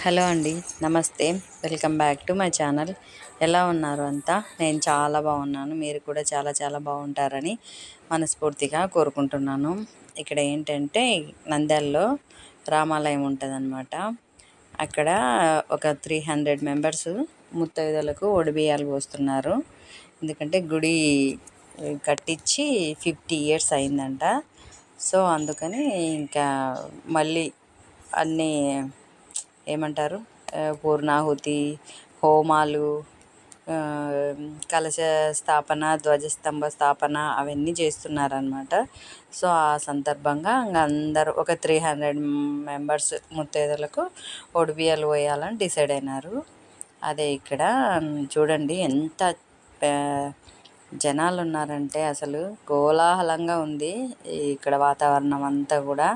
Hello అండి, నమస్తే. Welcome back to my channel. ఎలా ఉన్నారు అంతా? నేను చాలా బాగున్నాను. మీరు కూడా చాలా చాలా బాగుంటారని మనస్ఫూర్తిగా కోరుకుంటున్నాను. ఇక్కడ ఏంటంటే నంద్యాలలో రామాలయం ఉంటుందన్నమాట. అక్కడ ఒక 300 మెంబర్స్ ముత్తైదులకు ఒడిబియ్యాలు పోస్తున్నారు. ఎందుకంటే గుడి కట్టించి 50 ఇయర్స్ అయిందంట. సో అందుకని ఇంకా మళ్ళీ అన్నీ ఏమంటారు, పూర్ణాహుతి, హోమాలు, కలశ స్థాపన, ధ్వజస్తంభ స్థాపన అవన్నీ చేస్తున్నారనమాట. సో ఆ సందర్భంగా ఇంకా అందరూ ఒక 300 మెంబర్స్ ముత్తైదులకు ఒడిబియ్యాలు పోయాలని డిసైడ్ అయినారు. అదే ఇక్కడ చూడండి ఎంత జనాలు ఉన్నారంటే అసలు కోలాహలంగా ఉంది ఇక్కడ వాతావరణం అంతా కూడా.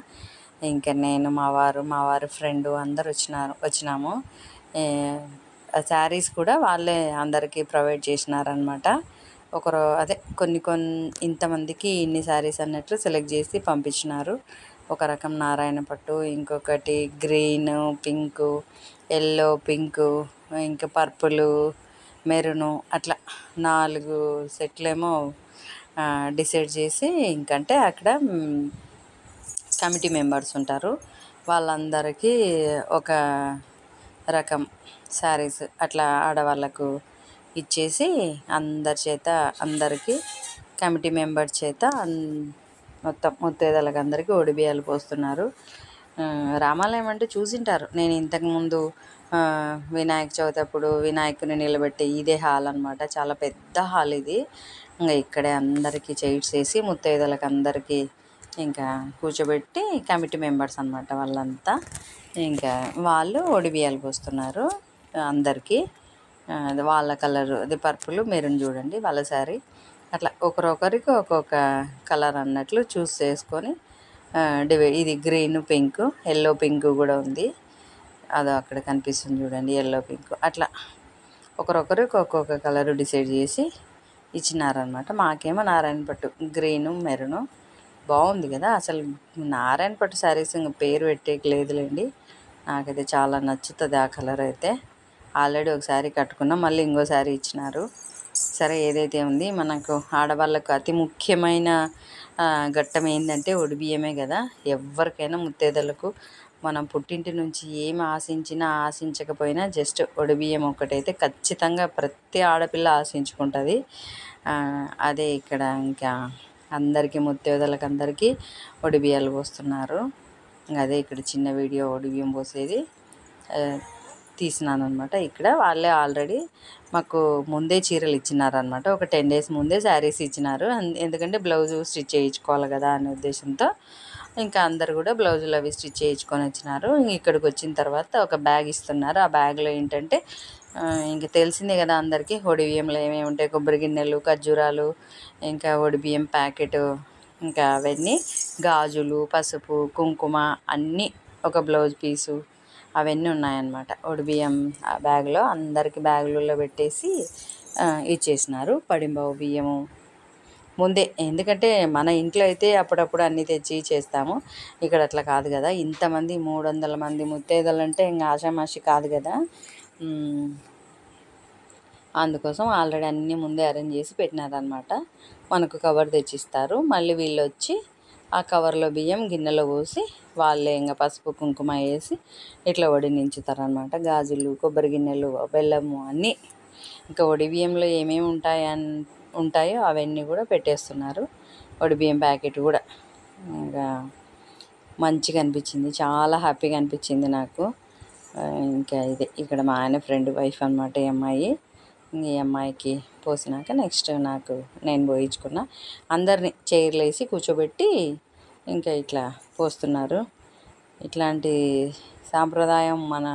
ఇంకా నేను మా వారు ఫ్రెండు అందరు వచ్చినాము. శారీస్ కూడా వాళ్ళే అందరికీ ప్రొవైడ్ చేసినారనమాట. అదే కొన్ని ఇంతమందికి ఇన్ని శారీస్ అన్నట్లు సెలెక్ట్ చేసి పంపించినారు. ఒక రకం నారాయణ పట్టు, ఇంకొకటి గ్రీన్, పింకు, ఎల్లో, పింకు, ఇంకా పర్పులు, మెరూను, అట్లా 4 సెట్లేమో డిసైడ్ చేసి ఇంకంటే అక్కడ కమిటీ మెంబర్స్ ఉంటారు. వాళ్ళందరికీ ఒక రకం శారీస్ అట్లా ఆడవాళ్ళకు ఇచ్చేసి అందరికీ కమిటీ మెంబర్ చేత మొత్తం ముత్తైదులకు అందరికీ ఒడిబియ్యాలు పోస్తున్నారు. రామాలయం అంటే చూసింటారు. నేను ఇంతకుముందు వినాయక చవితి అప్పుడు వినాయకుని నిలబెట్టే ఇదే హాల్ అనమాట. చాలా పెద్ద హాల్ ఇది. ఇంకా ఇక్కడే అందరికీ చైర్స్ వేసి ముత్తైదులకు అందరికీ ఇంకా కూర్చోబెట్టి కమిటీ మెంబర్స్ అనమాట వాళ్ళంతా. ఇంకా వాళ్ళు ఒడిబియ్యాలు పోస్తున్నారు అందరికీ. వాళ్ళ కలరు అది పర్పుల్, మెరూన్ చూడండి వాళ్ళ శారీ. అట్లా ఒకరికి ఒక్కొక్క కలర్ అన్నట్లు చూస్ చేసుకొని ఇది గ్రీన్, పింక్, ఎల్లో, పింక్ కూడా ఉంది. అదో అక్కడ కనిపిస్తుంది చూడండి, ఎల్లో, పింక్. అట్లా ఒకరికి ఒక్కొక్క కలరు డిసైడ్ చేసి ఇచ్చినారనమాట. మాకేమో నారాయణ పట్టు గ్రీను, మెరూను. బాగుంది కదా అసలు. నారాయణ పట్టు శారీస్ ఇంకా పేరు పెట్టేకి లేదులేండి. నాకైతే చాలా నచ్చుతుంది ఆ కలర్ అయితే. ఆల్రెడీ ఒక శారీ కట్టుకున్నాం, మళ్ళీ ఇంకో శారీ ఇచ్చినారు. సరే ఏదైతే ఉంది, మనకు ఆడవాళ్ళకు అతి ముఖ్యమైన ఘట్టం ఏంటంటే ఒడిబియ్యమే కదా. ఎవరికైనా ముత్తైదులకు మనం పుట్టింటి నుంచి ఏమి ఆశించకపోయినా జస్ట్ ఒడిబియ్యం ఒకటైతే ఖచ్చితంగా ప్రతి ఆడపిల్ల ఆశించుకుంటుంది. అదే ఇక్కడ ఇంకా అందరికీ ముత్తైదులకు అందరికీ ఒడిబియ్యాలు పోస్తున్నారు. అదే ఇక్కడ చిన్న వీడియో ఒడిబియ్యం పోసేది తీసినాను అనమాట. ఇక్కడ వాళ్ళే ఆల్రెడీ మాకు ముందే చీరలు ఇచ్చినారనమాట. ఒక 10 days ముందే శారీస్ ఇచ్చినారు. ఎందుకంటే బ్లౌజు స్టిచ్ చేయించుకోవాలి కదా అనే ఉద్దేశంతో ఇంకా అందరు కూడా బ్లౌజులు అవి స్టిచ్ చేయించుకొని వచ్చినారు. ఇక్కడికి వచ్చిన తర్వాత ఒక బ్యాగ్ ఇస్తున్నారు. ఆ బ్యాగ్లో ఏంటంటే ఇంక తెలిసిందే కదా అందరికీ ఒడిబియ్యంలో ఏమేమి ఉంటాయి. కొబ్బరి గిన్నెలు, ఖర్జూరాలు, ఇంకా ఒడిబియ్యం ప్యాకెట్, ఇంకా అవన్నీ గాజులు, పసుపు, కుంకుమ అన్నీ, ఒక బ్లౌజ్ పీసు అవన్నీ ఉన్నాయన్నమాట ఒడిబియ్యం బ్యాగ్లో. అందరికీ బ్యాగులలో పెట్టేసి ఇచ్చేసినారు పడింబావు బియ్యము ముందే. ఎందుకంటే మన ఇంట్లో అయితే అప్పుడప్పుడు అన్నీ తెచ్చి చేస్తాము. ఇక్కడ అట్లా కాదు కదా. ఇంతమంది 300 మంది ముత్తైదులు అంటే ఇంకా ఆషామాషి కాదు కదా. అందుకోసం ఆల్రెడీ అన్నీ ముందే అరేంజ్ చేసి పెట్టినారనమాట. మనకు కవర్ తెచ్చిస్తారు. మళ్ళీ వీళ్ళు వచ్చి ఆ కవర్లో బియ్యం గిన్నెలో పోసి వాళ్ళే ఇంకా పసుపు కుంకుమ వేసి ఇట్లా వడినించుతారనమాట. గాజులు, కొబ్బరి గిన్నెలు, బెల్లము అన్నీ ఇంకా ఒడిబియ్యంలో ఏమేమి ఉంటాయో అవన్నీ కూడా పెట్టేస్తున్నారు. ఒడిబియ్యం ప్యాకెట్ కూడా ఇంకా మంచిగా అనిపించింది, చాలా హ్యాపీగా అనిపించింది నాకు. ఇంకా ఇదే ఇక్కడ మా ఆయన ఫ్రెండ్ వైఫ్ అనమాట ఈ అమ్మాయి. ఈ అమ్మాయికి పోసినాక నెక్స్ట్ నేను పోయించుకున్నా. అందరినీ చైర్లు వేసి కూర్చోబెట్టి ఇంకా ఇట్లా పోస్తున్నారు. ఇట్లాంటి సాంప్రదాయం మన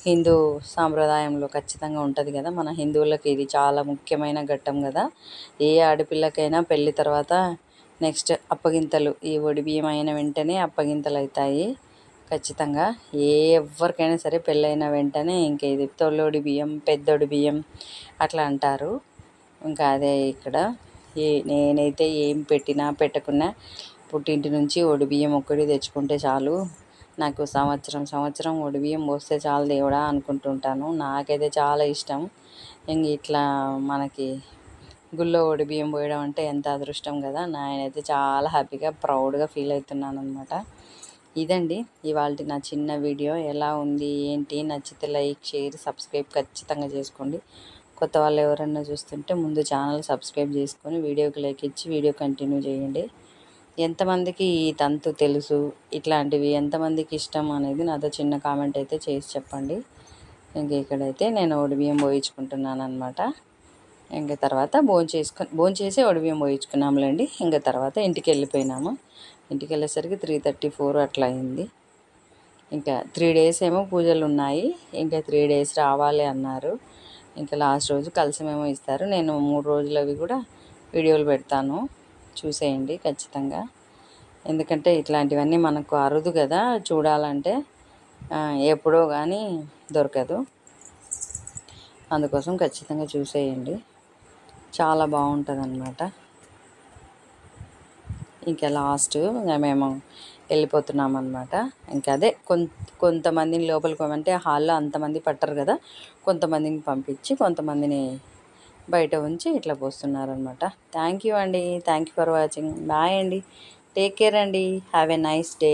హిందూ సాంప్రదాయంలో ఖచ్చితంగా ఉంటుంది కదా. మన హిందువులకి ఇది చాలా ముఖ్యమైన ఘట్టం కదా. ఏ ఆడపిల్లకైనా పెళ్ళి తర్వాత నెక్స్ట్ అప్పగింతలు, ఈ ఒడిబియ్యం అయిన వెంటనే అప్పగింతలు అవుతాయి ఖచ్చితంగా. ఎవరికైనా సరే పెళ్ళైన వెంటనే ఇంకా ఇది తొలొడి బియ్యం, పెద్దొడి బియ్యం అట్లా అంటారు. ఇంకా అదే ఇక్కడ నేనైతే ఏం పెట్టినా పెట్టకున్నా పుట్టింటి నుంచి ఒడిబియ్యం ఒక్కటి తెచ్చుకుంటే చాలు. నాకు సంవత్సరం ఒడిబియ్యం పోస్తే చాలు దేవుడా అనుకుంటుంటాను. నాకైతే చాలా ఇష్టం. ఇంక ఇట్లా మనకి గుళ్ళో ఒడిబియ్యం పోయడం అంటే ఎంత అదృష్టం కదా. నేనైతే చాలా హ్యాపీగా ప్రౌడ్గా ఫీల్ అవుతున్నాను అనమాట. ఇదండి ఇవాళ నా చిన్న వీడియో. ఎలా ఉంది ఏంటి, నచ్చితే లైక్, షేర్, సబ్స్క్రైబ్ ఖచ్చితంగా చేసుకోండి. కొత్త వాళ్ళు ఎవరైనా చూస్తుంటే ముందు ఛానల్ సబ్స్క్రైబ్ చేసుకొని వీడియోకి లైక్ ఇచ్చి వీడియో కంటిన్యూ చేయండి. ఎంతమందికి ఈ తంతు తెలుసు, ఇట్లాంటివి ఎంతమందికి ఇష్టం అనేది నాతో చిన్న కామెంట్ అయితే చేసి చెప్పండి. ఇంక ఇక్కడైతే నేను ఒడిబియ్యం పోయించుకుంటున్నాను అనమాట. ఇంక తర్వాత భోంచేసి ఒడిబియ్యం పోయించుకున్నాములేండి. ఇంక తర్వాత ఇంటికి వెళ్ళిపోయినాము. ఇంటికి వెళ్ళేసరికి 3:34 అట్లా అయింది. ఇంకా 3 days ఏమో పూజలు ఉన్నాయి. ఇంకా 3 days రావాలి అన్నారు. ఇంకా లాస్ట్ రోజు కలసమేమో ఇస్తారు. నేను 3 రోజులవి కూడా వీడియోలు పెడతాను, చూసేయండి ఖచ్చితంగా. ఎందుకంటే ఇట్లాంటివన్నీ మనకు అరుదు కదా చూడాలంటే, ఎప్పుడో కానీ దొరకదు. అందుకోసం ఖచ్చితంగా చూసేయండి, చాలా బాగుంటుంది అన్నమాట. ఇంకా లాస్ట్ మేము వెళ్ళిపోతున్నాం అన్నమాట. ఇంకా అదే కొంతమందిని లోపలికి పోమంటే హాల్లో అంతమంది పట్టరు కదా, కొంతమందిని పంపించి కొంతమందిని బయట ఉంచి ఇట్లా పోస్తున్నారనమాట. థ్యాంక్ యూ అండి, thank you for watching. Bye అండి, టేక్ కేర్ అండి, హ్యావ్ ఎ నైస్ డే.